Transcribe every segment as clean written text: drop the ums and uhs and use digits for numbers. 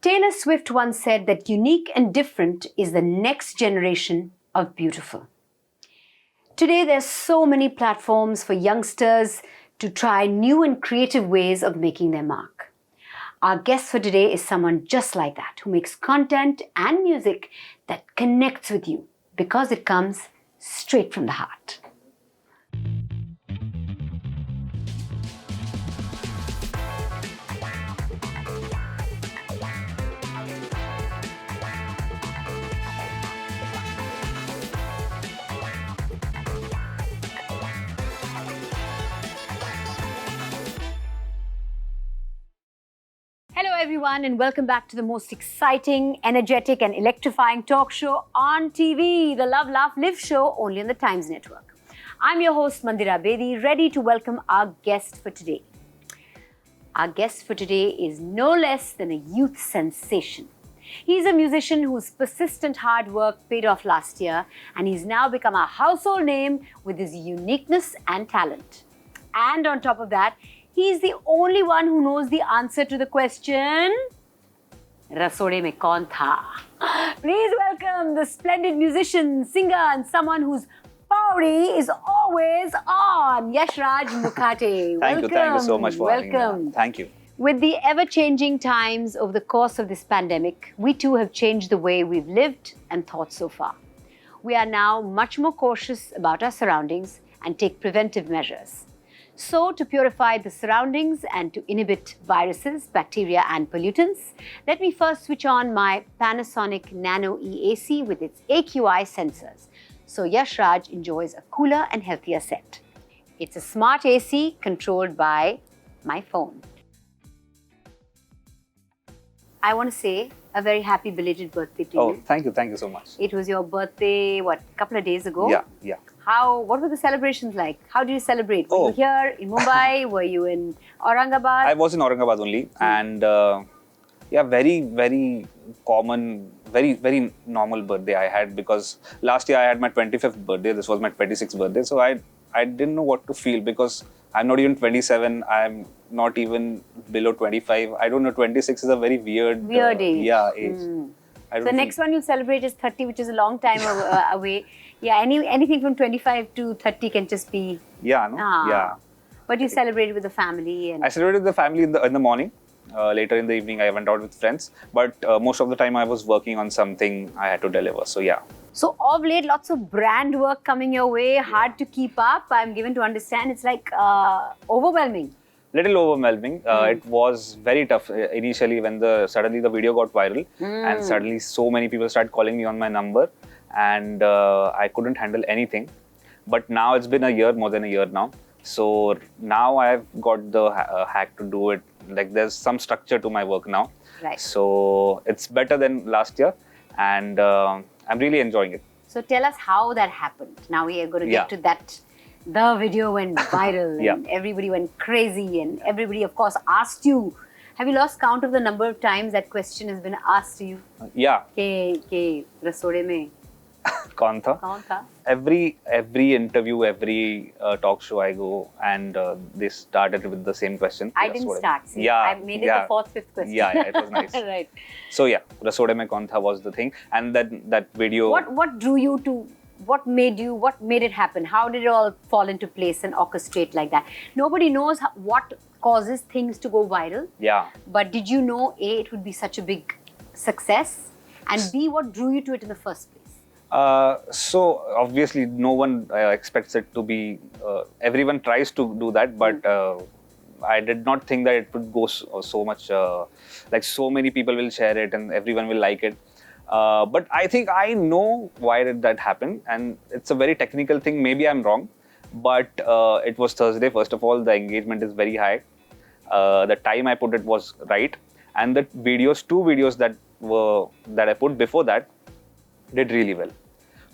Taylor Swift once said that unique and different is the next generation of beautiful. Today, there's so many platforms for youngsters to try new and creative ways of making their mark. Our guest for today is someone just like that, who makes content and music that connects with you because it comes straight from the heart. Hello everyone and welcome back to the most exciting, energetic and electrifying talk show on TV, the Love, Laugh, Live show only on the Times Network. I'm your host Mandira Bedi, ready to welcome our guest for today. Our guest for today is no less than a youth sensation. He's a musician whose persistent hard work paid off last year, and he's now become a household name with his uniqueness and talent. And on top of that, he's the only one who knows the answer to the question, Rasode mein kaun tha? Please welcome the splendid musician, singer and someone whose party is always on, Yashraj Mukhate. Thank you so much for having me. Thank you. With the ever-changing times over the course of this pandemic, we too have changed the way we've lived and thought so far. We are now much more cautious about our surroundings and take preventive measures. So, to purify the surroundings and to inhibit viruses, bacteria and pollutants, let me first switch on my Panasonic Nano EAC with its AQI sensors, so Yashraj enjoys a cooler and healthier set. It's a smart AC controlled by my phone. I want to say a very happy belated birthday to you. Oh, thank you so much. It was your birthday, a couple of days ago? Yeah. What were the celebrations like? How did you celebrate? Were you here in Mumbai? Were you in Aurangabad? I was in Aurangabad only, and very, very common, very normal birthday I had, because last year I had my 25th birthday. This was my 26th birthday, so I didn't know what to feel, because I'm not even 27. I'm not even below 25. I don't know. 26 is a very weird age. Age. So the next one you celebrate is 30, which is a long time away. Yeah, anything from 25 to 30 can just be. Yeah, no? Yeah. But you celebrated with the family, and I celebrated with the family in the morning. Later in the evening, I went out with friends. But most of the time, I was working on something I had to deliver. So yeah. So of late, lots of brand work coming your way. Hard to keep up. I'm given to understand it's like overwhelming. Little overwhelming. It was very tough initially when suddenly the video got viral, and suddenly so many people started calling me on my number, and I couldn't handle anything. But now it's been a year, more than a year now. So now I've got the hack to do it. Like, there's some structure to my work now. Right. So it's better than last year, and I'm really enjoying it. So tell us how that happened. Now we are going to get to that. The video went viral and everybody went crazy, and everybody, of course, asked you. Have you lost count of the number of times that question has been asked to you? Yeah. Ke Rasode mein kaun tha? kaun tha? Every interview, every talk show I go, and they started with the same question. I didn't start. See, I made it the fourth, fifth question. Yeah, it was nice. Right. So yeah, Rasode mein kaun tha was the thing, and that video. What drew you to? What made it happen? How did it all fall into place and orchestrate like that? Nobody knows what causes things to go viral. Yeah. But did you know, A, it would be such a big success, and B, what drew you to it in the first place? So obviously no one expects it to be, everyone tries to do that, but I did not think that it would go so much, like so many people will share it and everyone will like it. But I think I know why did that happen, and it's a very technical thing. Maybe I'm wrong, but it was Thursday. First of all, the engagement is very high. The time I put it was right, and the two videos that I put before that did really well.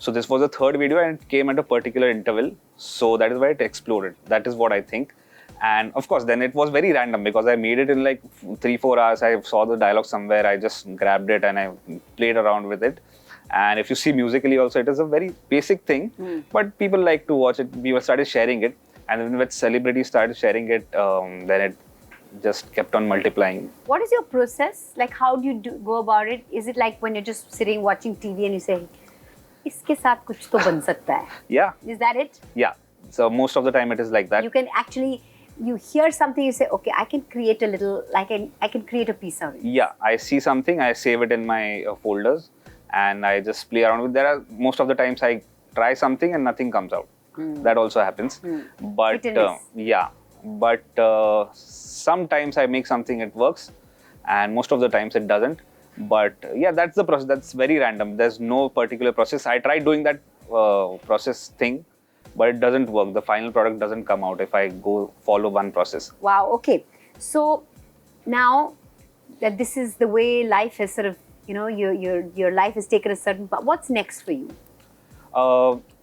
So this was the third video, and it came at a particular interval. So that is why it exploded. That is what I think. And of course, then it was very random, because I made it in like 3-4 hours. I saw the dialogue somewhere. I just grabbed it and I played around with it. And if you see musically also, it is a very basic thing, but people like to watch it. People started sharing it. And then when celebrities started sharing it, then it just kept on multiplying. What is your process? Like, how do you go about it? Is it like when you're just sitting watching TV and you say, "Iske saath kuch to ban sakta hai"? Yeah. Is that it? Yeah. So most of the time it is like that. You can actually, you hear something, you say, okay, I can create a little, like I can create a piece out of it. Yeah, I see something, I save it in my folders, and I just play around with. Most of the times I try something and nothing comes out. That also happens. But yeah, but sometimes I make something, it works, and most of the times it doesn't. But yeah, that's the process. That's very random. There's no particular process. I tried doing that process thing, but it doesn't work. The final product doesn't come out if I go follow one process. Wow. Okay. So now that this is the way life has sort of, you know, your life has taken a certain path. What's next for you?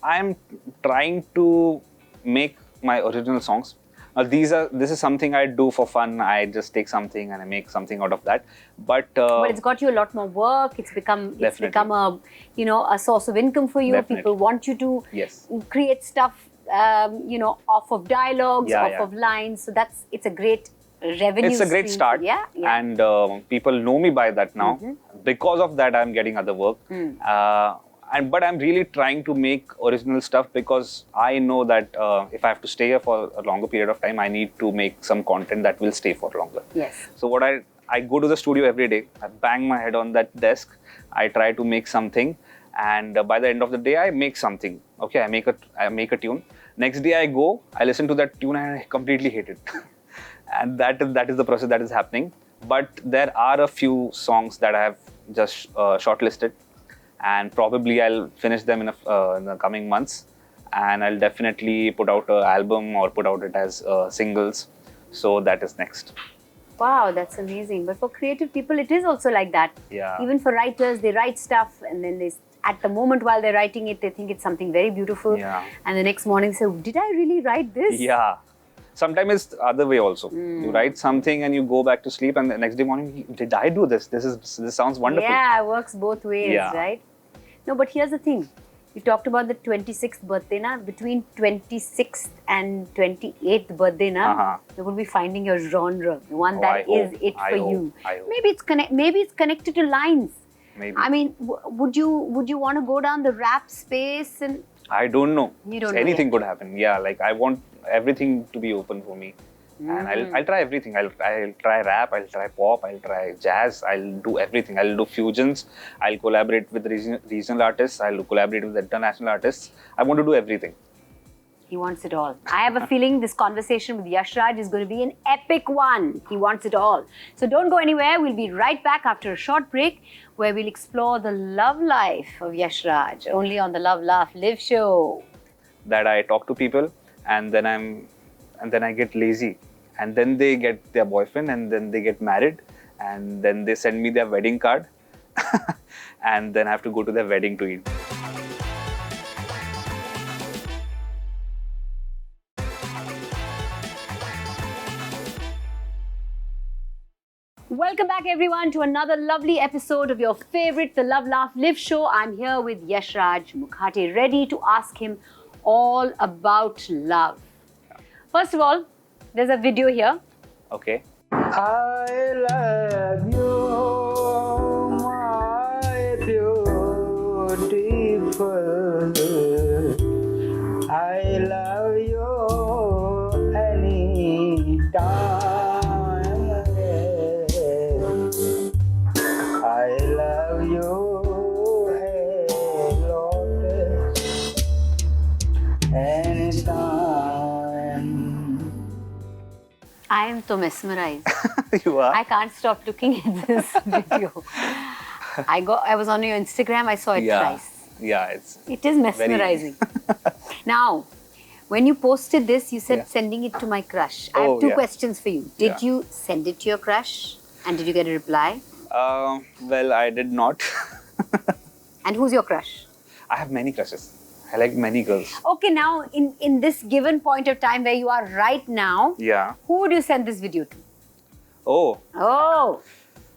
I'm trying to make my original songs. This is something I do for fun. I just take something and I make something out of that. But it's got you a lot more work. It's become a, you know, a source of income for you. Definitely. People want you to create stuff, you know, off of dialogues, off of lines. So it's a great revenue. It's a great start. Yeah. And people know me by that now. Because of that, I'm getting other work. But I'm really trying to make original stuff because I know that if I have to stay here for a longer period of time, I need to make some content that will stay for longer. Yes. So what I go to the studio every day, I bang my head on that desk, I try to make something, and by the end of the day, I make something. Okay, I make a tune. Next day I go, I listen to that tune and I completely hate it. And that is the process that is happening. But there are a few songs that I have just shortlisted. And probably I'll finish them in the coming months, and I'll definitely put out an album or put out it as singles. So that is next. Wow, that's amazing. But for creative people, it is also like that. Yeah. Even for writers, they write stuff, and then at the moment while they're writing it, they think it's something very beautiful. Yeah. And the next morning say, "Did I really write this?" Yeah. Sometimes it's the other way also. You write something and you go back to sleep, and the next day morning, did I do this? This sounds wonderful. Yeah, it works both ways, right? No, but here's the thing. You talked about the 26th birthday, na? Between 26th and 28th birthday, na? You're going to be finding your genre, the one that is it for you. Maybe it's connected to lines. Maybe. I mean, would you want to go down the rap space? And I don't know. You don't know anything yet. could happen. Yeah, like I want everything to be open for me. And I'll try everything. I'll try rap, I'll try pop, I'll try jazz, I'll do everything. I'll do fusions, I'll collaborate with regional artists, I'll collaborate with international artists. I want to do everything. He wants it all. I have a feeling this conversation with Yashraj is going to be an epic one. He wants it all. So don't go anywhere. We'll be right back after a short break where we'll explore the love life of Yashraj, only on the Love, Laugh, Live show. That I talk to people and then I get lazy, and then they get their boyfriend, and then they get married, and then they send me their wedding card, and then I have to go to their wedding to eat. Welcome back everyone to another lovely episode of your favorite The Love, Laugh, Live show. I'm here with Yashraj Mukhate, ready to ask him all about love. First of all, there's a video here. Okay. I love you, my beautiful. I love you anytime. I love you a lot anytime. I am so mesmerized. You are? I can't stop looking at this video. I was on your Instagram, I saw it twice. Yeah, It is mesmerizing. Now, when you posted this, you said sending it to my crush. I have two questions for you. Did you send it to your crush? And did you get a reply? Well, I did not. And who's your crush? I have many crushes. I like many girls. Okay, now in this given point of time where you are right now, who would you send this video to? Oh,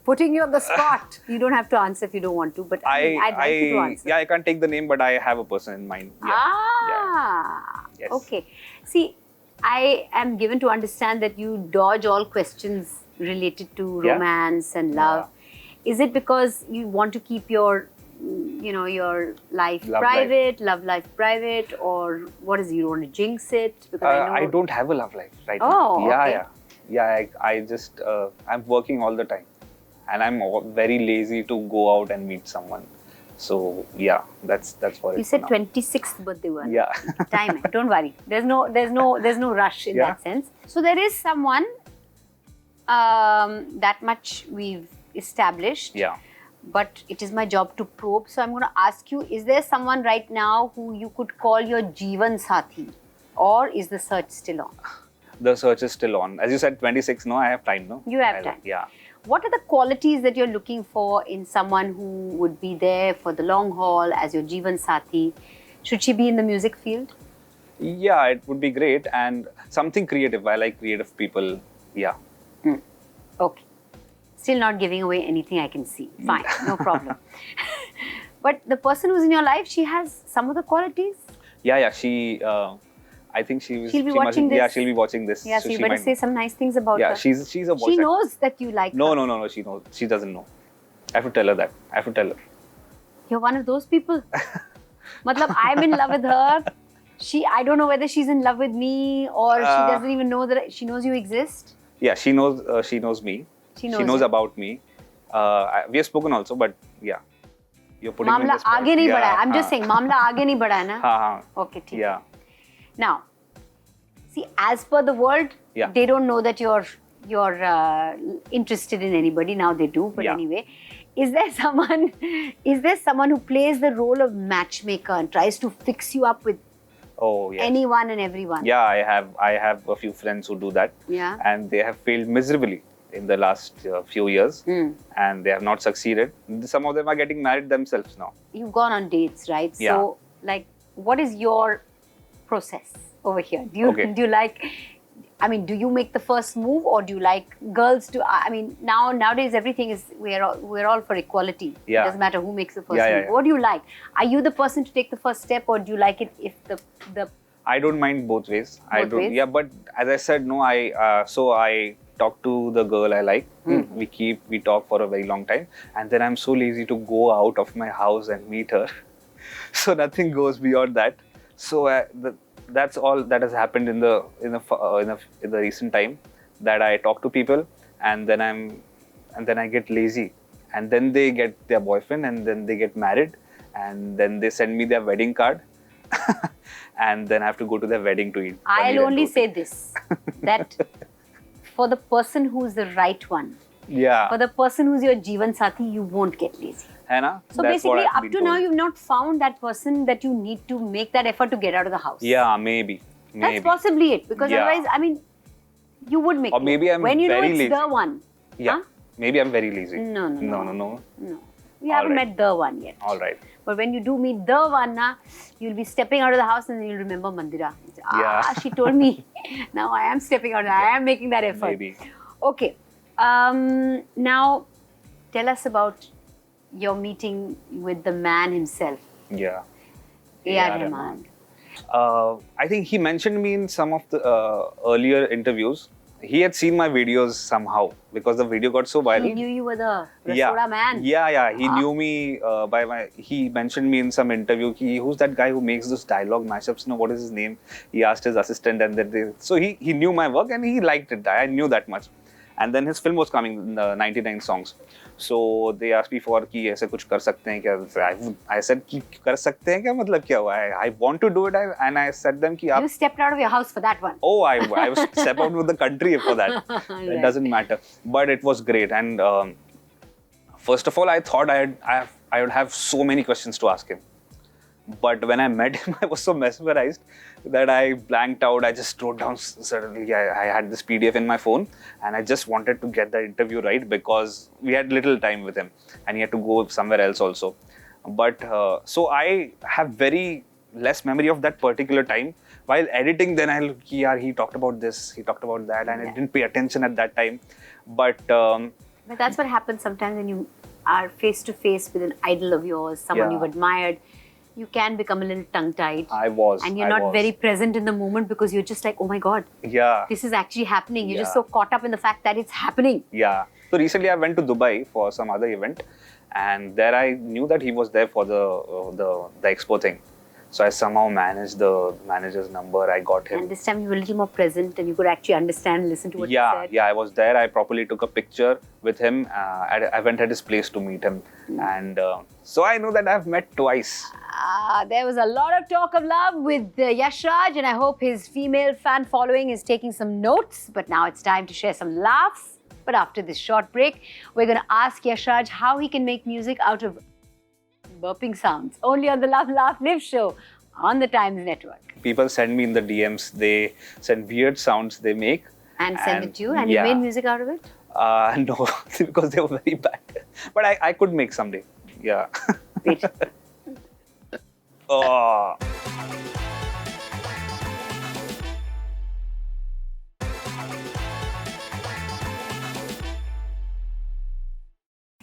putting you on the spot. You don't have to answer if you don't want to, but I'd like you to answer. Yeah, I can't take the name, but I have a person in mind. Yeah. Ah, Yes. okay. See, I am given to understand that you dodge all questions related to Yeah. romance and love. Is it because you want to keep your, your life Love private, love life private, or what is it? You want to jinx it? Because I don't have a love life right Oh, now. Yeah, okay. yeah. Yeah, I just, I'm working all the time. And I'm very lazy to go out and meet someone. So, yeah, that's for it. You said now. 26th birthday one. Yeah. Time. Don't worry. There's no rush in that sense. So there is someone that much we've established. Yeah. But it is my job to probe. So I'm going to ask you, is there someone right now who you could call your Jeevan Sathi? Or is the search still on? The search is still on. As you said, 26, no, I have time, no? You have time. Yeah. What are the qualities that you're looking for in someone who would be there for the long haul as your Jeevan Sathi? Should she be in the music field? Yeah, it would be great. And something creative. I like creative people. Yeah. Okay. Still not giving away anything I can see. Fine, no problem. But the person who's in your life, she has some of the qualities? Yeah. She, I think she'll be watching this. Yeah, she'll be watching this. Yeah, so you better say some nice things about Yeah, her. she's a voice She actor. knows that you like her. No, she knows. She doesn't know. I have to tell her that. I have to tell her. You're one of those people. Matlab, I'm in love with her. I don't know whether she's in love with me or she doesn't even know that she knows you exist. Yeah, she knows me. She knows knows you. about me. We have spoken also, but yeah. You're putting me in Mamla the spot. aage nahi Yeah, badha hai. I'm just हाँ. saying, Mamla aage nahi badha hai na? हाँ. Okay, ठीक. Yeah. Now, see, as per the world, Yeah. they don't know that you're interested in anybody. Now they do, but Yeah. anyway. Is there someone who plays the role of matchmaker and tries to fix you up with Oh, yes. anyone and everyone? Yeah, I have a few friends who do that. Yeah. And they have failed miserably in the last few years. And they have not succeeded. Some of them are getting married themselves now. You've gone on dates, right? Yeah. So, like, what is your process over here? Do you Okay. do you make the first move, or do you like girls to? I mean, nowadays everything is we're all for equality. Yeah. It doesn't matter who makes the first Yeah, move. yeah. What do you like? Are you the person to take the first step, or do you like it if the I don't mind both ways. Both ways? Yeah, but as I said, no, I talk to the girl I like. We talk for a very long time, and then I'm so lazy to go out of my house and meet her. So nothing goes beyond that. So that's all that has happened in the recent time, that I talk to people, and then I get lazy, and then they get their boyfriend, and then they get married, and then they send me their wedding card. And then I have to go to their wedding to eat. I'll paneer and only roti. say this, that for the person who's the right one, Yeah. for the person who's your Jeevan Sathi, you won't get lazy. है ना? So That's what basically, I've up been to told. now, you've not found that person that you need to make that effort to get out of the house. Yeah, maybe. That's possibly it. Because Yeah. otherwise, I mean, you would make Or it. maybe I'm when you know very it's lazy. the one. Yeah. Huh? Maybe I'm very lazy. No. No. No. We haven't Alright. met the one yet. All right. But when you do meet the one, you'll be stepping out of the house and you'll remember Mandira. Yeah. She told me. Now I am stepping out. I am making that effort. Maybe. Okay. Now, tell us about your meeting with the man himself, Yeah. A.R Rahman. I think he mentioned me in some of the earlier interviews. He had seen my videos somehow because the video got so viral. He knew you were the Rasode man. Yeah. He knew me he mentioned me in some interview. Who's that guy who makes those dialogue mashups? No, what is his name? He asked his assistant, and then so he knew my work and he liked it. I knew that much. And then his film was coming, 99 songs. So they asked me for कि ऐसे कुछ कर सकते हैं क्या? I said कि कर सकते हैं क्या मतलब क्या हुआ? I want to do it, and I said them कि आप You stepped out of your house for that one. Oh, I was step out with the country for that. It Right. doesn't matter. But it was great. And first of all, I thought I would have so many questions to ask him. But when I met him, I was so mesmerized that I blanked out. I just wrote down suddenly. I had this PDF in my phone, and I just wanted to get the interview right because we had little time with him, and he had to go somewhere else also. But so I have very less memory of that particular time. While editing, then I look, he talked about this, he talked about that, and I didn't pay attention at that time. But But that's what happens sometimes when you are face to face with an idol of yours, someone Yeah. you've admired. you can become a little tongue-tied. I was. And you're I not was. very present in the moment because you're just like, oh my God, Yeah. this is actually happening. You're just Yeah. so caught up in the fact that it's happening. Yeah. So recently I went to Dubai for some other event, and there I knew that he was there for the expo thing. So I somehow managed the manager's number. I got him. And this time you were a little more present and you could actually understand and listen to what he said. Yeah, I was there. I properly took a picture with him. I went at his place to meet him, and so I know that I've met twice. There was a lot of talk of love with Yashraj, and I hope his female fan following is taking some notes. But now it's time to share some laughs. But after this short break, we're going to ask Yashraj how he can make music out of burping sounds. Only on the Love Laugh Live show on the Times Network. People send me in the DMs. They send weird sounds they make. And send it to you, and yeah. you made music out of it? No, because they were very bad. But I could make someday. Yeah. Wait. Oh.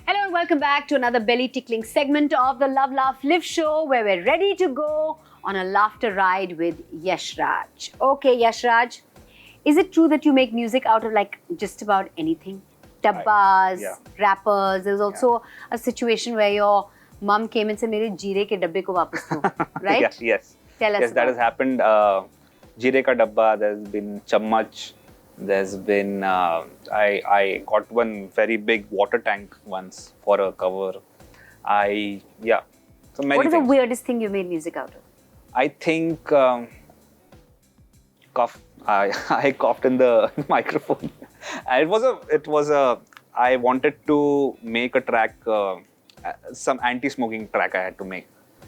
Hello and welcome back to another belly-tickling segment of the Love Laugh Live show where we're ready to go on a laughter ride with Yashraj. Okay, Yashraj, is it true that you make music out of like just about anything? Dabbas, Yeah. rappers. There's also a situation where your mum came and said, "Mere jeere ke dabbe ko wapas do," right? Yeah, yes. Tell us Yes, that about has happened. Jeere ka dabba, there's been chammach, there's been, I got one very big water tank once for a cover. So many What is the things. weirdest thing you made music out of? I think cough. I coughed in the microphone. And I wanted to make a track, some anti-smoking track I had to make.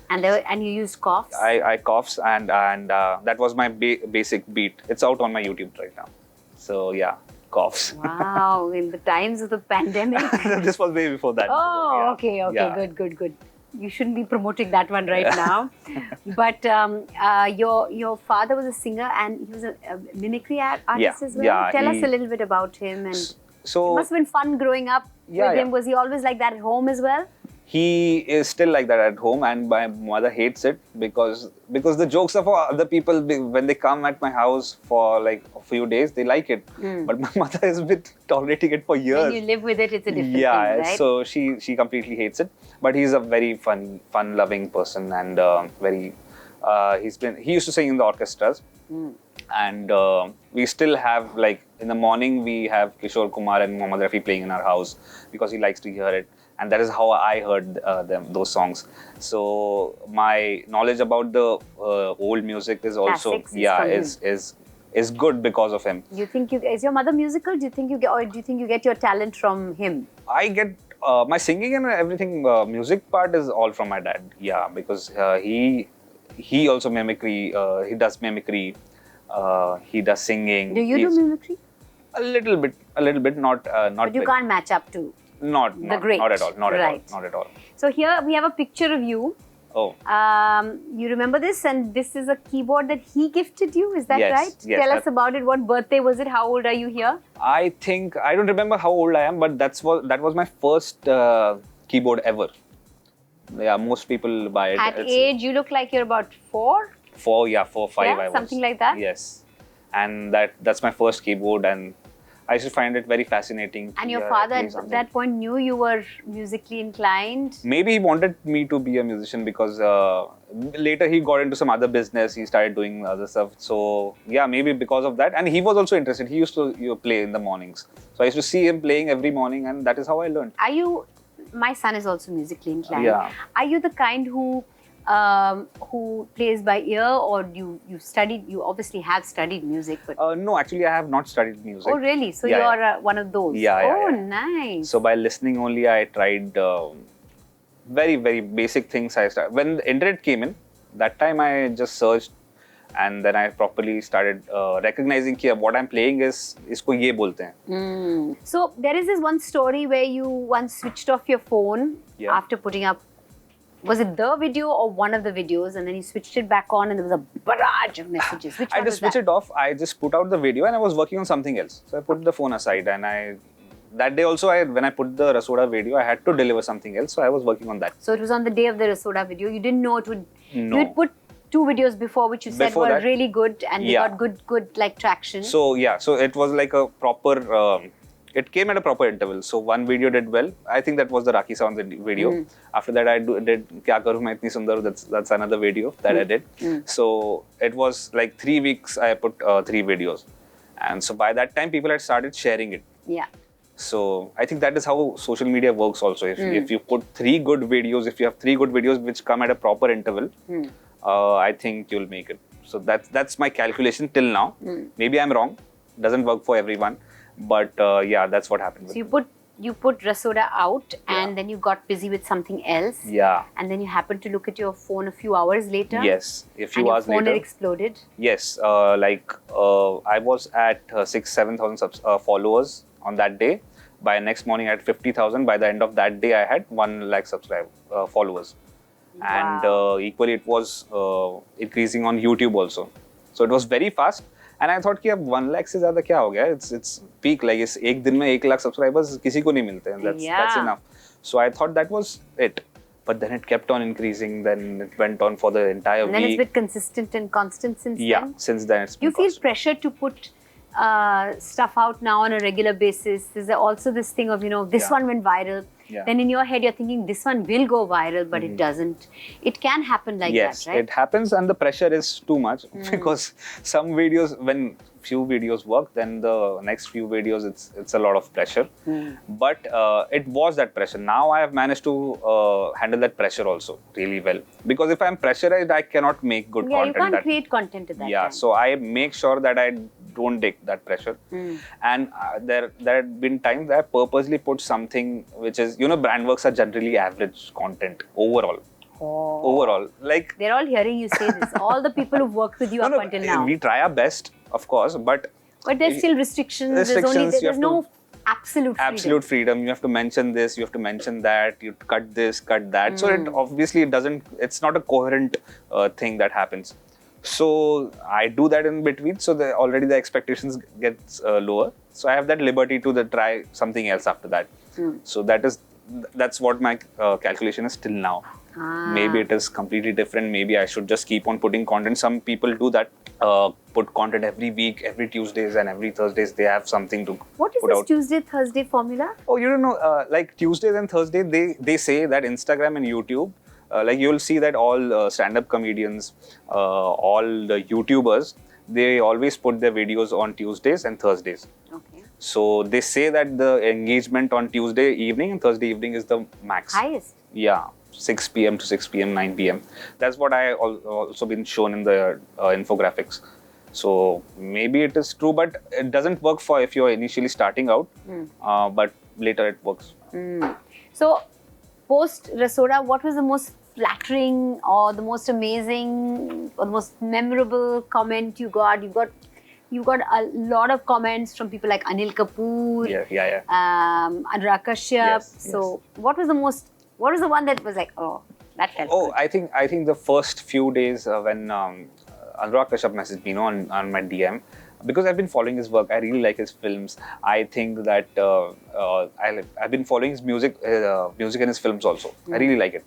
And you used coughs? I coughs and that was my basic beat. It's out on my YouTube right now. So yeah, coughs. Wow, in the times of the pandemic. This was way before that. Oh, Yeah. okay, Yeah. good. You shouldn't be promoting that one right now. But your father was a singer and he was a mimicry artist Yeah, as well. yeah, Tell us a little bit about him. And it So must have been fun growing up Yeah, with him. yeah. Was he always like that at home as well? he is still like that at home, and my mother hates it because the jokes of other people, when they come at my house for like a few days, they like it. But my mother has been tolerating it for years. When you live with it, it's a different Yeah, thing, right? so she completely hates it. But he's a very fun-loving person, and he used to sing in the orchestras. And we still have, like, in the morning we have Kishore Kumar and Mohammad Rafi playing in our house because he likes to hear it, and that is how I heard those songs. So my knowledge about the old music is also Classics is good because of him. Do you think is your mother musical? Do you think you get your talent from him? I get my singing and everything. Music part is all from my dad. Yeah, because he also mimicry. He does mimicry. He does singing. Do you do mimicry? A little bit, not But you big. can't match up to Not great. Not at all. Not Right. at all. So here we have a picture of you. Oh. You remember this? And this is a keyboard that he gifted you, is that Yes, right? yes, Tell us about it. What birthday was it? How old are you here? I think I don't remember how old I am, but that was my first keyboard ever. Yeah, most people buy it. At It's age, you look like you're about 4. 4, 5. Yeah, I was. something like that? Yes, and that's my first keyboard, and I used to find it very fascinating. And your Yeah, father play at something. that point knew you were musically inclined. Maybe he wanted me to be a musician because later he got into some other business. He started doing other stuff. So yeah, maybe because of that. And he was also interested. He used to play in the mornings. So I used to see him playing every morning, and that is how I learned. My son is also musically inclined. Yeah. Are you the kind who plays by ear, or you obviously have studied music, but No, actually, I have not studied music. oh really? So Yeah, you're one of those. Yeah, yeah, Oh, yeah. nice. So by listening only, I tried very, very basic things. When the internet came in, that time I just searched, and then I properly started recognizing that what I'm playing is isko ye bolte hain. So there is this one story where you once switched off your phone Yeah. after putting up. Was it the video or one of the videos, and then you switched it back on, and there was a barrage of messages? Which I one just was switched it off. I just put out the video, and I was working on something else. So I put the phone aside, and that day also, when I put the Rasode video, I had to deliver something else. So I was working on that. So it was on the day of the Rasode video. You didn't know it would No. You had put 2 videos before, which you said Before were that- really good and they Yeah. got good like traction. So yeah, so it was like a proper. It came at a proper interval. So one video did well. I think that was the Rakhi Sounds video. After that, did Kya Karu Main Itni Sundar. That's another video that I did. So it was like 3 weeks. I put 3 videos, and so by that time, people had started sharing it. Yeah. So I think that is how social media works. Also, if you put 3 good videos, if you have 3 good videos which come at a proper interval, I think you'll make it. So that's my calculation till now. Maybe I'm wrong. Doesn't work for everyone, but yeah, that's what happened. So you put Rasode out and then you got busy with something else. Yeah. And then you happened to look at your phone a few hours later. Yes. A few and your hours phone later. had exploded. Yes. I was at 6,000-7,000 followers on that day. By next morning, I had 50,000. By the end of that day, I had 1 lakh followers. And equally, it was increasing on YouTube also. So it was very fast. And I thought कि अब 1 lakh से ज़्यादा क्या हो गया? It's peak, like इस एक दिन में 1 lakh subscribers किसी को नहीं मिलते हैं. That's enough. So I thought that was it. But then it kept on increasing. Then it went on for the entire week. And then it's been consistent and constant since then. Yeah, since then it's been Do you feel constant. pressure to put stuff out now on a regular basis? Is there also this thing of, this one went viral. Yeah. Then in your head, you're thinking this one will go viral, but it doesn't. It can happen like Yes, that, right? it happens, and the pressure is too much because some videos, when few videos work, then the next few videos, it's a lot of pressure. But it was that pressure. Now I have managed to handle that pressure also really well. Because if I'm pressurized, I cannot make good Yeah, content. you can't create content at that time. So I make sure that I don't take that pressure. And there had been times that I purposely put something which is, brand works are generally average content overall. Overall, like They're all hearing you say this. All the people who've worked with you up until now. we try our best, of course, but there's still restrictions. Restrictions, you There's have no absolute freedom. absolute freedom. You have to mention this, you have to mention that, you cut this, cut that. So it obviously it's not a coherent thing that happens. So I do that in between. So already the expectations gets lower. So I have that liberty to try something else after that. So that's what my calculation is till now. Maybe it is completely different. Maybe I should just keep on putting content. Some people do that. Put content every week, every Tuesdays and every Thursdays. They have something to What is put this out. Tuesday, Thursday formula? Oh, you don't know, like Tuesdays and Thursdays, they say that Instagram and YouTube, like you'll see that all stand-up comedians, all the YouTubers, they always put their videos on Tuesdays and Thursdays. Okay. So they say that the engagement on Tuesday evening and Thursday evening is the max. Highest. Yeah, 6 p.m. to 6 p.m., 9 p.m. That's what I also been shown in the infographics. So maybe it is true, but it doesn't work for if you're initially starting out, but later it works. So, post Rasode, what was the most flattering or the most amazing or the most memorable comment you got? You got a lot of comments from people like Anil Kapoor, Yeah. Anurag Kashyap. Yes, So, what was the one that was like, oh, that felt Oh, good? I think the first few days when Anurag Kashyap messaged me, on my DM, because I've been following his work. I really like his films. I think that I've been following his music and his films also. I really like it.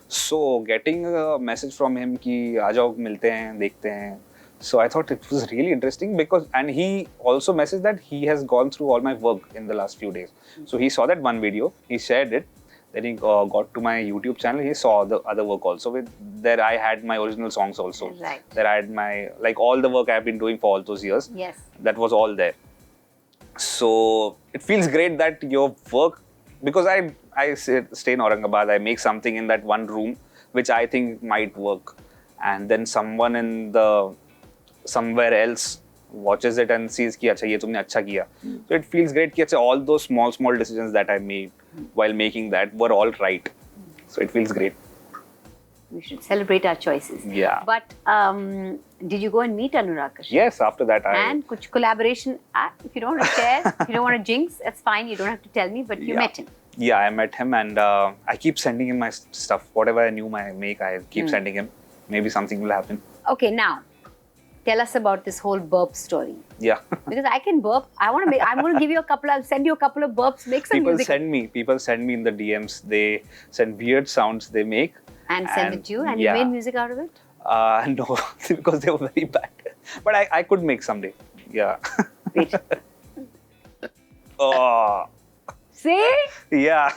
So getting a message from him कि आ जाओ मिलते हैं देखते हैं. So I thought it was really interesting and he also messaged that he has gone through all my work in the last few days. So he saw that one video, he shared it. Then he got to my YouTube channel. He saw the other work also. There I had my original songs also. Right. There I had my all the work I've been doing for all those years. Yes. That was all there. So it feels great that your work, because I stay in Aurangabad. I make something in that one room which I think might work, and then someone in somewhere else watches it and sees कि अच्छा ये तुमने अच्छा किया. So it feels great कि अच्छा all those small decisions that I made while making that were all right. So it feels great. We should celebrate our choices. Yeah. But did you go and meet Anurag Kashyap? Yes, after that And kuch collaboration, if you don't want to share, if you don't want to jinx, that's fine. You don't have to tell me, but you met him. Yeah, I met him and I keep sending him my stuff. Whatever I make, I keep sending him. Maybe something will happen. Okay, now, tell us about this whole burp story. Yeah. Because I can burp. I'm going to give you I'll send you a couple of burps, make some People music. send me in the DMs. They send weird sounds they make. And send it to you, and you made music out of it? No, because they were very bad. But I could make someday. Yeah. Wait. Oh. See? Yeah.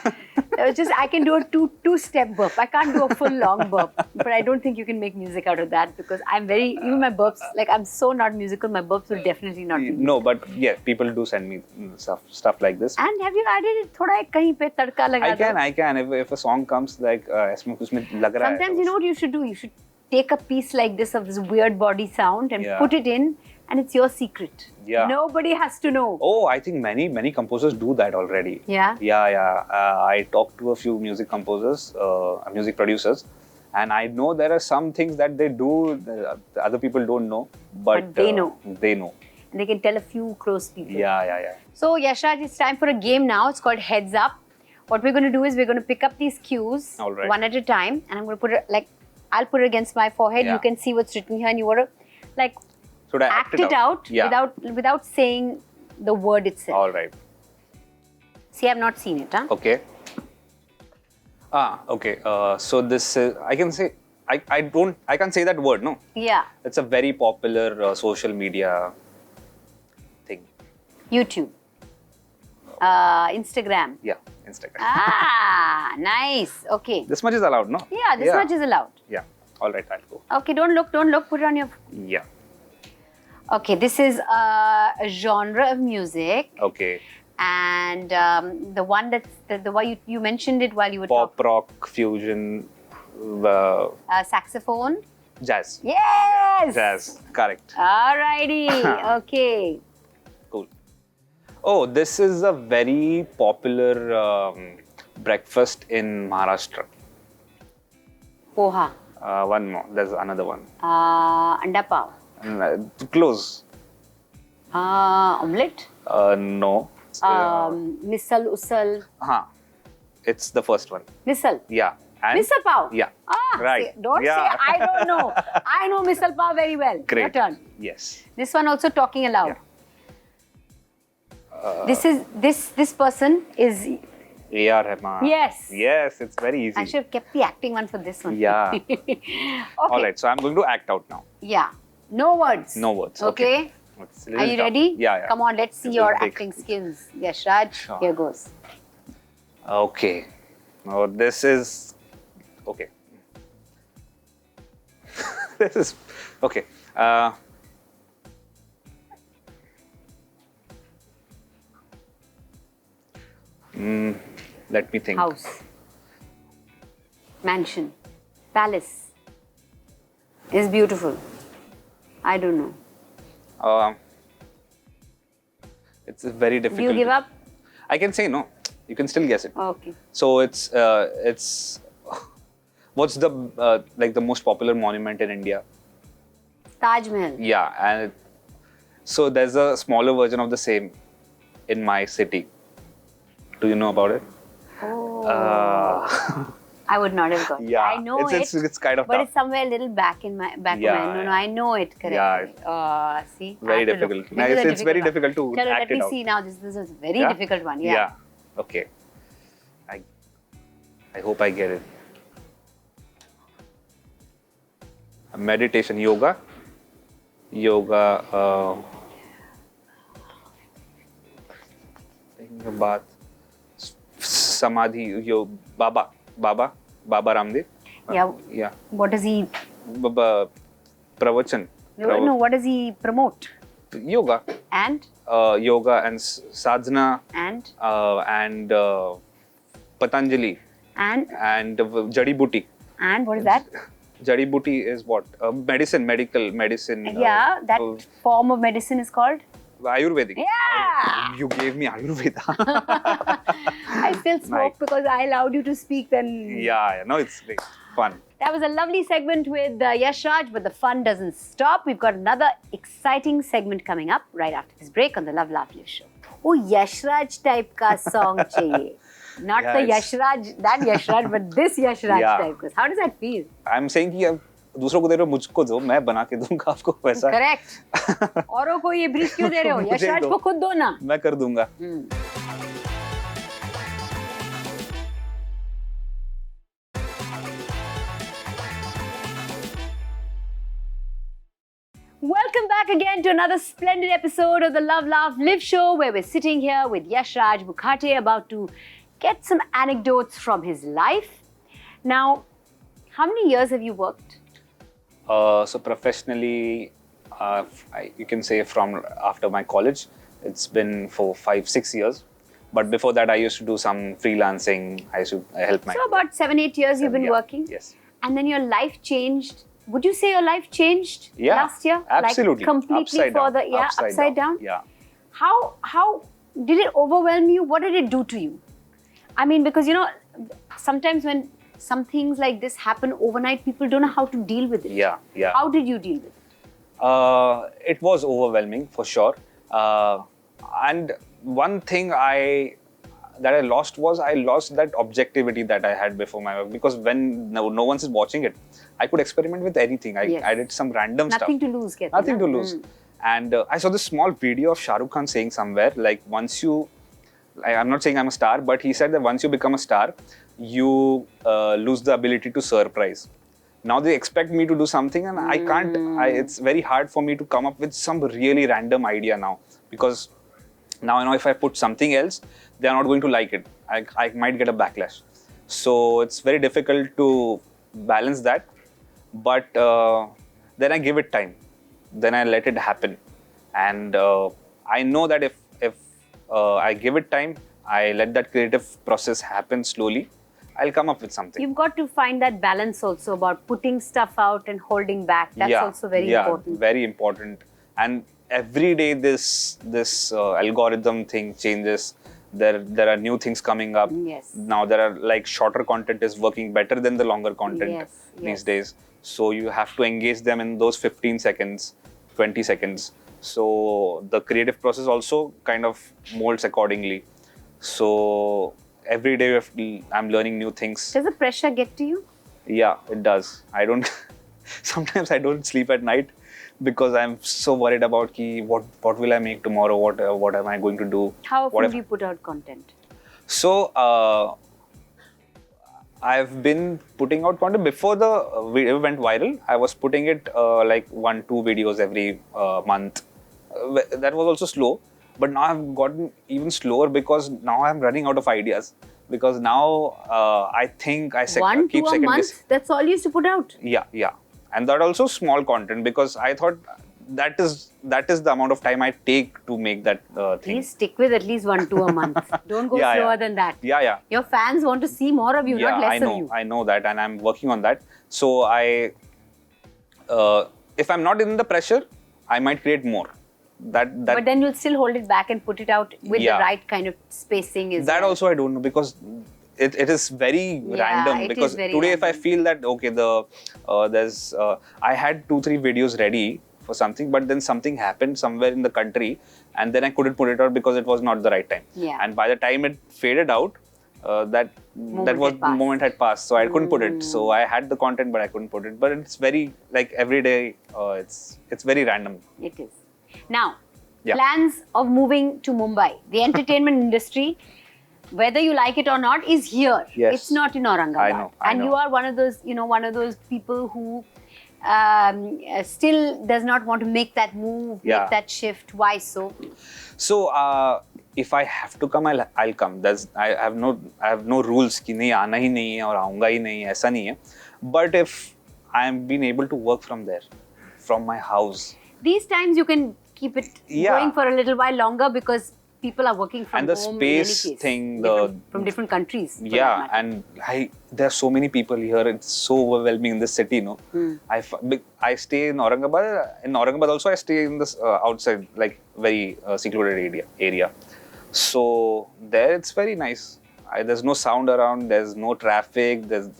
That was just, I can do a two-step burp. I can't do a full long burp. But I don't think you can make music out of that because I'm very, even my burps, like I'm so not musical, my burps will definitely not be. No, but yeah, people do send me stuff like this. And have you added it thoda kahin pe tadka laga do? I can. If a song comes like, इसमें कुछ में लग रहा है. Sometimes you know what you should do? You should take a piece like this of this weird body sound and put it in, and it's your secret. Yeah. Nobody has to know. Oh, I think many composers do that already. Yeah? Yeah. I talked to a few music composers, music producers, and I know there are some things that they do that other people don't know, but they know. They know. And they can tell a few close people. Yeah. So, Yashraj, it's time for a game now. It's called Heads Up. What we're going to do is we're going to pick up these cues one at a time, and I'm going to put it like, I'll put it against my forehead. Yeah. You can see what's written here, and you want to like Should I act it out without saying the word itself. All right. See, I've not seen it, huh? Okay. Okay. So this is, I can say, I can't say that word, no? Yeah. It's a very popular social media thing. YouTube. Instagram. Yeah, Instagram. Ah, nice. Okay. This much is allowed, no? Yeah, this much is allowed. Yeah. All right, I'll go. Okay, don't look. Put it on your... Yeah. Okay, this is a genre of music. Okay. And the one that's the way you mentioned it while you were Pop, talking. rock, fusion, Saxophone. jazz. Yes. Jazz, correct. Alrighty. Okay. Cool. Oh, this is a very popular breakfast in Maharashtra. Poha. One more. There's another one. Anda pav. Close. Omelette. No. Misal usal. It's the first one. Misal. Yeah. And Misal pav. Yeah. Right. Don't say I don't know. I know misal pav very well. Great. Your turn. Yes. This one also talking aloud. This person is A.R Rahman. Yes. Yes, it's very easy. I should have kept the acting one for this one. Yeah. Okay. All right, so I'm going to act out now. Yeah. No words. No words. Okay. Are you ready? Yeah. Come on, let's see It's your big. acting skills. Yashraj, Sure. here goes. Okay. Now this is okay. This is okay. Let me think. House. Mansion. Palace. Is beautiful. I don't know. It's very difficult. Do you give up? I can say no. You can still guess it. Okay. So it's what's the like the most popular monument in India? Taj Mahal. Yeah, and so there's a smaller version of the same in my city. Do you know about it? Oh. I would not have got it. Yeah, I know it's kind of but tough. it's somewhere a little back in my No, I know it correctly. See, Very I have to difficult. look. This is a It's very one. difficult to Chalo, act let it me out. see now. This is a very Yeah? difficult one. Yeah. Okay. I hope I get it. Meditation, yoga. Bath. Samadhi, Baba Ramdev. Yeah. What does he? Pravachan. No. What does he promote? Yoga. And Yoga and sadhana and Patanjali and Jadi Booty. and what is that? Jadi Booty is what? Medical medicine. Yeah, that form of medicine is called. Ayurvedic. Yeah. You gave me Ayurveda. I still spoke because I allowed you to speak. Then. Yeah. No, it's great. Fun. That was a lovely segment with Yashraj, but the fun doesn't stop. We've got another exciting segment coming up right after this break on the Love Laugh Live show. Oh, Yashraj type ka song chahiye. Not the Yashraj, that Yashraj, but this Yashraj type. How does that feel? I'm saying कि दूसरों को दे रहे हो मुझको दो मैं बना के दूंगा आपको वैसा. Correct. औरों को ये ब्रीफ क्यों दे रहे हो? यशराज को खुद दो ना. मैं कर दूंगा. again to another splendid episode of the Love, Laugh, Live show where we're sitting here with Yashraj Mukhate about to get some anecdotes from his life. Now, how many years have you worked? So professionally, you can say from after my college, it's been for 5-6 years. But before that, I used to do some freelancing. I used to help my... So about 7-8 years you've been working? Yes. And then your life changed. Would you say your life changed last year? Absolutely. Like completely upside down? Yeah. How did it overwhelm you? What did it do to you? I mean, because sometimes when some things like this happen overnight, people don't know how to deal with it. Yeah. How did you deal with it? It was overwhelming for sure. And one thing that I lost was I lost that objectivity that I had before my work, because when no one is watching it, I could experiment with anything. I did some random stuff. Nothing to lose. Nothing to lose. And I saw this small video of Shah Rukh Khan saying somewhere, like once you, I'm not saying I'm a star, but he said that once you become a star, you lose the ability to surprise. Now they expect me to do something and I can't, it's very hard for me to come up with some really random idea now, because now I know if I put something else, they are not going to like it. I might get a backlash. So it's very difficult to balance that. But then I give it time. Then I let it happen. And I know that if I give it time, I let that creative process happen slowly, I'll come up with something. You've got to find that balance also about putting stuff out and holding back. That's also very important. Yeah, very important. And every day this algorithm thing changes. There are new things coming up. Yes. Now there are like shorter content is working better than the longer content these days. So you have to engage them in those 15 seconds, 20 seconds. So the creative process also kind of molds accordingly. So every day I'm learning new things. Does the pressure get to you? Yeah, it does. Sometimes I don't sleep at night because I'm so worried about what will I make tomorrow? What am I going to do? How often do you put out content? So I've been putting out content before the video went viral. I was putting it like 1-2 videos every month. That was also slow, but now I've gotten even slower because now I'm running out of ideas. Because now I think I keep second guessing. That's all you used to put out? Yeah. And that also small content, because I thought that is the amount of time I take to make that thing. Please stick with at least 1-2 a month. Don't go slower than that. Yeah. Your fans want to see more of you, not less of you. I know that, and I'm working on that. So if I'm not in the pressure, I might create more. But then you'll still hold it back and put it out with the right kind of spacing. Also I don't know, because it is very random. Because today if I feel that I had 2-3 videos ready for something, but then something happened somewhere in the country, and then I couldn't put it out because it was not the right time. And by the time it faded out, the moment had passed, so I couldn't put it. So I had the content, but I couldn't put it. But it's very like every day. It's very random. It is. Now, plans of moving to Mumbai. The entertainment industry, whether you like it or not, is here. Yes. It's not in Aurangabad. I know. You are one of those people who still does not want to make that move, make that shift. Why so? So if I have to come, I'll come. I have no rules कि नहीं आना ही नहीं है और आऊँगा ही नहीं, ऐसा नहीं है. But if I'm being able to work from there, from my house. These times you can keep it going for a little while longer, because people are working from home. And the space thing, from different countries. Yeah, and there are so many people here. It's so overwhelming in this city, no? I stay in Aurangabad. In Aurangabad also, I stay in this outside, like very secluded area. So there, it's very nice. There's no sound around. There's no traffic. There's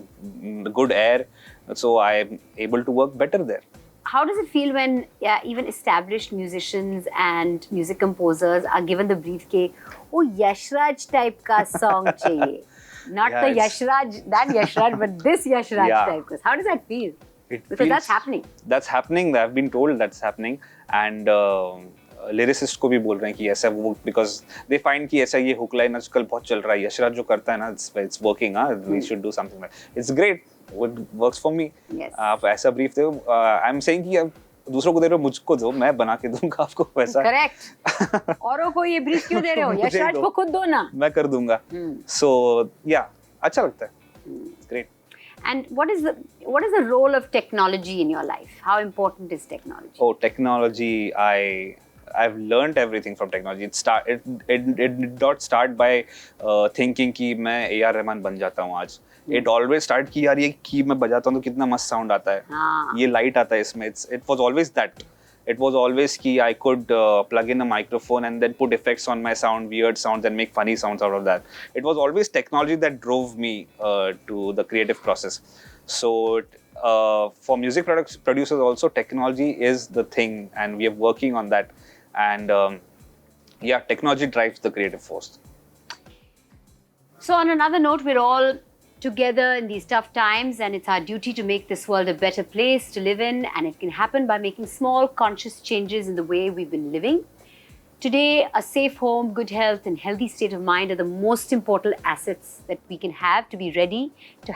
good air. So I'm able to work better there. How does it feel when even established musicians and music composers are given the brief ke, oh, Yashraj type ka song chahiye? Not the Yashraj, that Yashraj, but this Yashraj type ka. How does that feel? Because that's happening. That's happening. I've been told that's happening. And lyricist को भी बोल रहे हैं कि ऐसा वो, because they find कि ऐसा ये hook line आजकल बहुत चल रहा है. यशराज जो करता है ना, it's working. We should do something like. It's great. It works for me. Yes. ऐसा brief दे. I'm saying कि दूसरों को दे रहे हो मुझको दो, मैं बना के दूंगा आपको वैसा. करेक्ट. औरों को ये ब्रीफ क्यों दे रहे हो? मुझे यशराज दो. को खुद दो ना. मैं कर दूंगा. So yeah, अच्छा लगता है. It's great. And what is the role of technology in your life? How important is technology? Oh, technology! I've learned everything from technology. It did not start by thinking कि मैं A.R Rahman बन जाता हूँ आज. It always started कि यार ये की मैं बजाता हूँ तो कितना मस्त साउंड आता है. हाँ. ये लाइट आता है इसमें. It was always that. It was always कि I could plug in a microphone and then put effects on my sound, weird sounds, and make funny sounds out of that. It was always technology that drove me to the creative process. So for music producers also, technology is the thing, and we are working on that. And yeah, technology drives the creative force. So on another note, we're all together in these tough times, and it's our duty to make this world a better place to live in, and it can happen by making small conscious changes in the way we've been living. Today, a safe home, good health and healthy state of mind are the most important assets that we can have to be ready to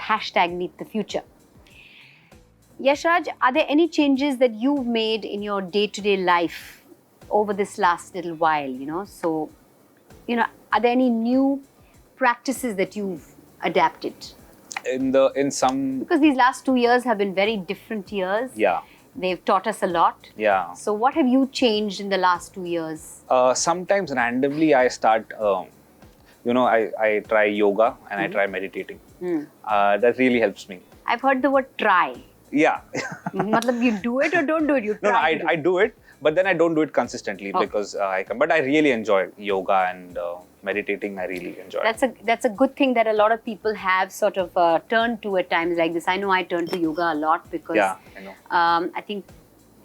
#meet the future. Yashraj, are there any changes that you've made in your day-to-day life over this last little while, So, are there any new practices that you've adapted? In some, because these last 2 years have been very different years. Yeah. They've taught us a lot. Yeah. So what have you changed in the last 2 years? Sometimes randomly I start, I try yoga and I try meditating. That really helps me. I've heard the word try. Yeah. Matlab you do it or don't do it? You try. No, I do it, but then I don't do it consistently because but I really enjoy yoga and meditating. I really enjoy. That's a good thing that a lot of people have sort of turned to at times like this. I know I turn to yoga a lot because I know. I think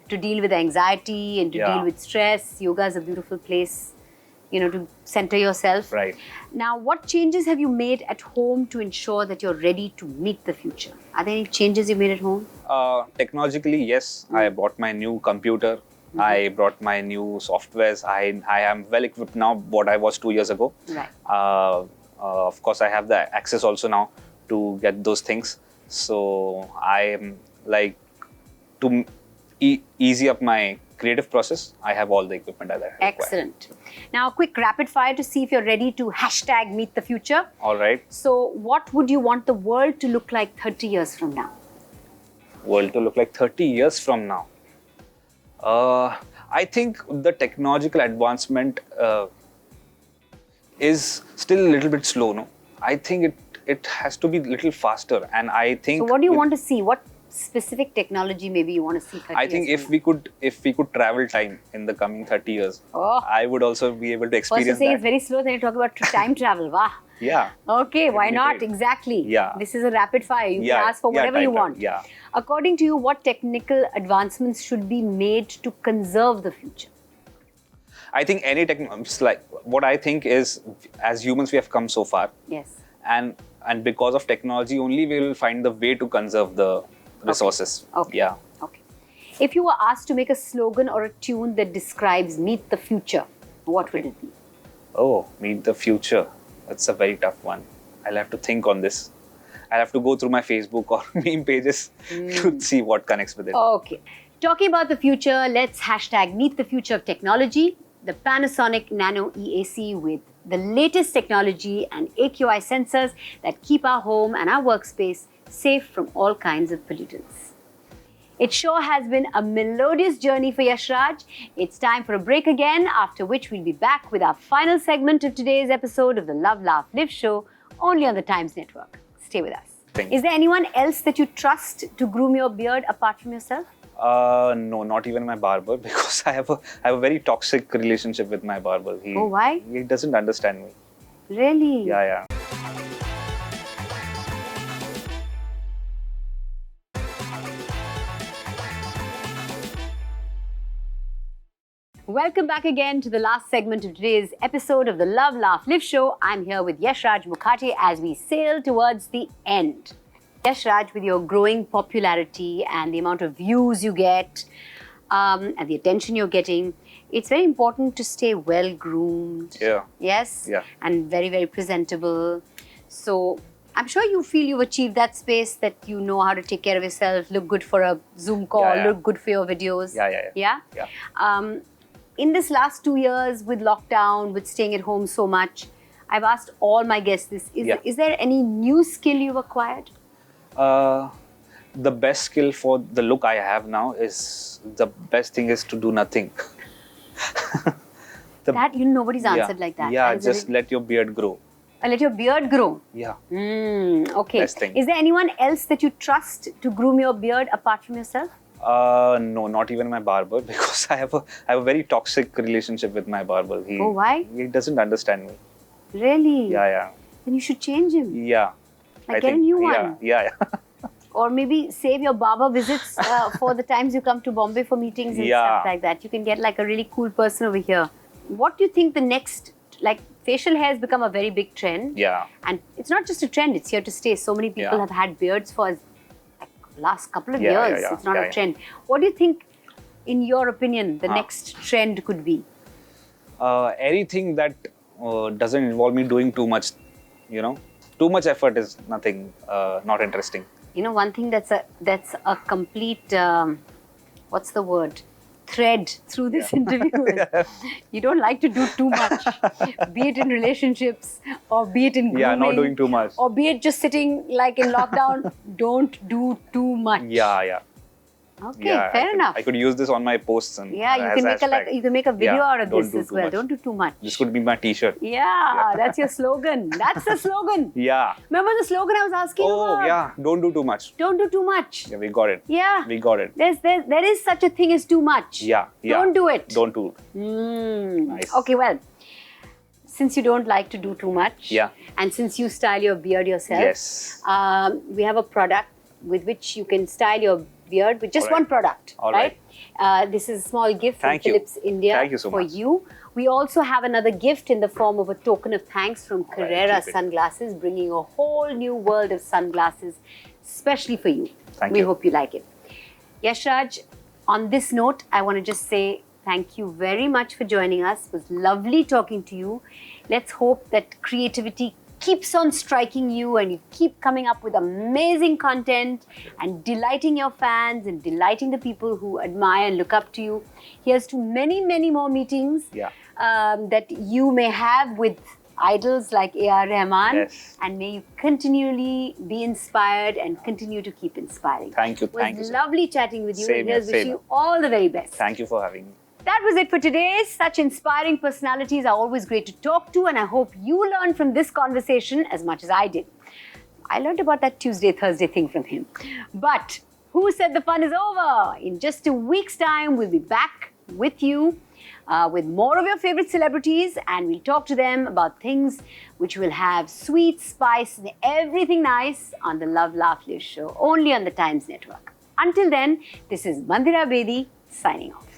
to deal with anxiety and to deal with stress, yoga is a beautiful place, to center yourself. Right. Now, what changes have you made at home to ensure that you're ready to meet the future? Are there any changes you made at home? Technologically, yes. I bought my new computer. I brought my new softwares. I am well equipped now what I was 2 years ago. Right. Of course, I have the access also now to get those things. So I am like to easy up my creative process. I have all the equipment that I require. Excellent. Now, a quick rapid fire to see if you're ready to #meet the future. All right. So, what would you want the world to look like 30 years from now? World to look like 30 years from now. I think the technological advancement is still a little bit slow, no? I think it has to be a little faster, and I think. So, what do you want to see? What specific technology maybe you want to see 30 I think years if we could travel time in the coming 30 years, I would also be able to First experience you say that. it's very slow, then you talk about time travel. Wow. Yeah. Okay, why be not? great. Exactly. Yeah. This is a rapid fire. You can ask for whatever time you travel, want. Yeah. According to you, what technical advancements should be made to conserve the future? I think it's like what I think is, as humans we have come so far, Yes. and because of technology only we will find the way to conserve the resources. Okay. Yeah. Okay. If you were asked to make a slogan or a tune that describes Meet the Future, what would it be? Oh, Meet the Future. That's a very tough one. I'll have to think on this. I'll have to go through my Facebook or meme pages to see what connects with it. Okay. Talking about the future, let's #meet the future of technology. The Panasonic Nano EAC with the latest technology and AQI sensors that keep our home and our workspace safe from all kinds of pollutants. It sure has been a melodious journey for Yashraj. It's time for a break again, after which we'll be back with our final segment of today's episode of the Love, Laugh, Live show, only on the Times Network. Stay with us. Is there anyone else that you trust to groom your beard apart from yourself? No, not even my barber, because I have a very toxic relationship with my barber. Why? He doesn't understand me. Really? Yeah. Welcome back again to the last segment of today's episode of the Love, Laugh, Live show. I'm here with Yashraj Mukhate as we sail towards the end. Yashraj, with your growing popularity and the amount of views you get and the attention you're getting, it's very important to stay well groomed. Yeah. Yes? Yeah. And very, very presentable. So, I'm sure you feel you've achieved that space that you know how to take care of yourself, look good for a Zoom call, Yeah, yeah. look good for your videos. Yeah. In this last 2 years with lockdown, with staying at home so much, I've asked all my guests this. Is there any new skill you've acquired? The best skill for the look I have now is the best thing is to do nothing. Nobody's answered like that. Yeah, That is just let your beard grow. let your beard grow. Yeah. Okay. Best thing. Is there anyone else that you trust to groom your beard apart from yourself? No, not even my barber, because I have a very toxic relationship with my barber. Why? He doesn't understand me. Really? Yeah. Then you should change him. Yeah. Get a new one. Yeah. Or maybe save your barber visits for the times you come to Bombay for meetings and stuff like that. You can get like a really cool person over here. What do you think the next, facial hair has become a very big trend. Yeah. And it's not just a trend, it's here to stay. So many people have had beards for last couple of years. It's not a trend. What do you think, in your opinion, the next trend could be? Anything that doesn't involve me doing too much, Too much effort is nothing, not interesting. One thing that's a complete, what's the word? Thread through this interview is you don't like to do too much, be it in relationships or be it in grooming. Yeah, not doing too much. Or be it just sitting in lockdown, don't do too much. Yeah. Okay, fair enough. I could use this on my posts and you can make a video out of this as well. Don't do too much. This could be my t-shirt. Yeah, that's your slogan. That's the slogan. Yeah. Remember the slogan I was asking you about? Oh, yeah. Don't do too much. Don't do too much. Yeah, we got it. Yeah. We got it. There is such a thing as too much. Yeah. Don't do it. Don't do it. Nice. Okay, well, since you don't like to do too much, and since you style your beard yourself, we have a product with which you can style your beard with just one product, right? This is a small gift from Philips India for you. We also have another gift in the form of a token of thanks from Carrera Sunglasses, bringing a whole new world of sunglasses, especially for you. We hope you like it. Yashraj, on this note, I want to just say thank you very much for joining us. It was lovely talking to you. Let's hope that creativity keeps on striking you and you keep coming up with amazing content and delighting your fans and delighting the people who admire and look up to you. Here's to many, many more meetings that you may have with idols like A.R Rahman, and may you continually be inspired and continue to keep inspiring. Thank you. It was lovely chatting with you, and here's wishing you all the very best. Thank you for having me. That was it for today. Such inspiring personalities are always great to talk to, and I hope you learned from this conversation as much as I did. I learned about that Tuesday, Thursday thing from him. But who said the fun is over? In just a week's time, we'll be back with you with more of your favorite celebrities, and we'll talk to them about things which will have sweet spice and everything nice on the Love, Laugh, Live show, only on the Times Network. Until then, this is Mandira Bedi signing off.